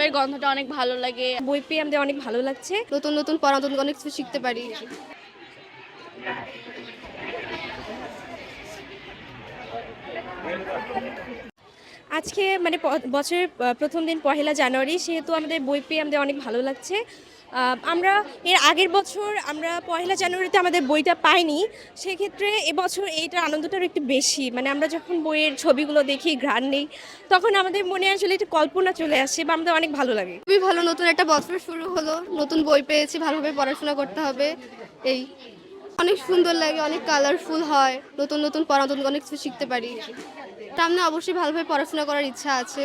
বইয়ের গন্ধটা অনেক ভালো লাগে। বই পেয়ে আমাদের অনেক ভালো লাগছে। নতুন নতুন পড়া, নতুন অনেক কিছু শিখতে পারি। আজকে মানে বছরের প্রথম দিন পহেলা জানুয়ারি, সেহেতু আমাদের বই পেয়ে আমাদের অনেক ভালো লাগছে। আমরা এর আগের বছর আমরা পহেলা জানুয়ারিতে আমাদের বইটা পাইনি, সেক্ষেত্রে এবছর এইটার আনন্দটার একটু বেশি। মানে আমরা যখন বইয়ের ছবিগুলো দেখি, ঘ্রাণ নেই, তখন আমাদের মনে আসলে একটু কল্পনা চলে আসে বা আমাদের অনেক ভালো লাগে। খুবই ভালো, নতুন একটা বছর শুরু হলো, নতুন বই পেয়েছি, ভালোভাবে পড়াশোনা করতে হবে। এই অনেক সুন্দর লাগে, অনেক কালারফুল হয়, নতুন নতুন পড়া, নতুন অনেক কিছু শিখতে পারি। সামনে অবশ্যই ভালোভাবে পড়াশোনা করার ইচ্ছা আছে।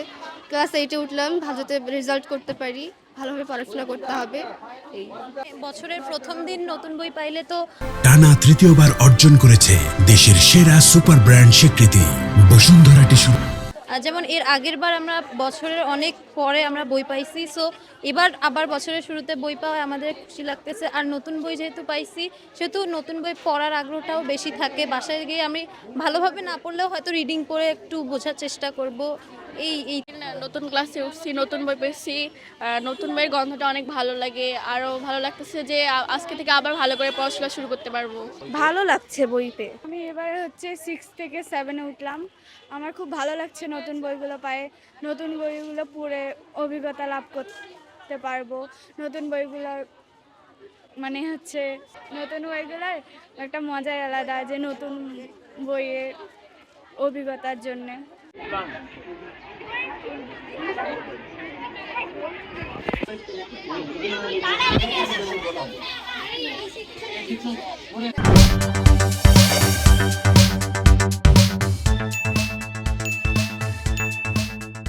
ক্লাস 8-এ উঠলাম, ভালোতে রেজাল্ট করতে পারি, ভালোভাবে পড়াশোনা করতে হবে। এই বছরের প্রথম দিন নতুন বই পাইলে তো টানা তৃতীয়বার অর্জন করেছে দেশের সেরা সুপার ব্র্যান্ড স্বীকৃতি বসুন্ধরা টিস্যু। যেমন এর আগের বার আমরা বছরের অনেক পরে আমরা বই পাইছি, সো এবার আবার বছরের শুরুতে বই পাওয়া আমাদের খুশি লাগতেছে। আর নতুন বই যেহেতু পাইছি, সেহেতু নতুন বই পড়ার আগ্রহটাও বেশি থাকে। বাসায় গিয়ে আমি ভালোভাবে না পড়লেও হয়তো রিডিং করে একটু বোঝার চেষ্টা করব। এই নতুন ক্লাসে উঠছি, নতুন বই পেয়েছি, নতুন বইয়ের গন্ধটা অনেক ভালো লাগে। আরও ভালো লাগতেছে যে আজকে থেকে আবার ভালো করে পড়াশোনা শুরু করতে পারবো। ভালো লাগছে বই পেয়ে। আমি এবার 6 থেকে 7-এ উঠলাম। আমার খুব ভালো লাগছে নতুন বইগুলো পায়ে। নতুন বইগুলো পড়ে অভিজ্ঞতা লাভ করতে পারবো। নতুন বইগুলো মানে নতুন বইগুলোর একটা মজাই আলাদা, যে নতুন বইয়ের অভিজ্ঞতার জন্যে।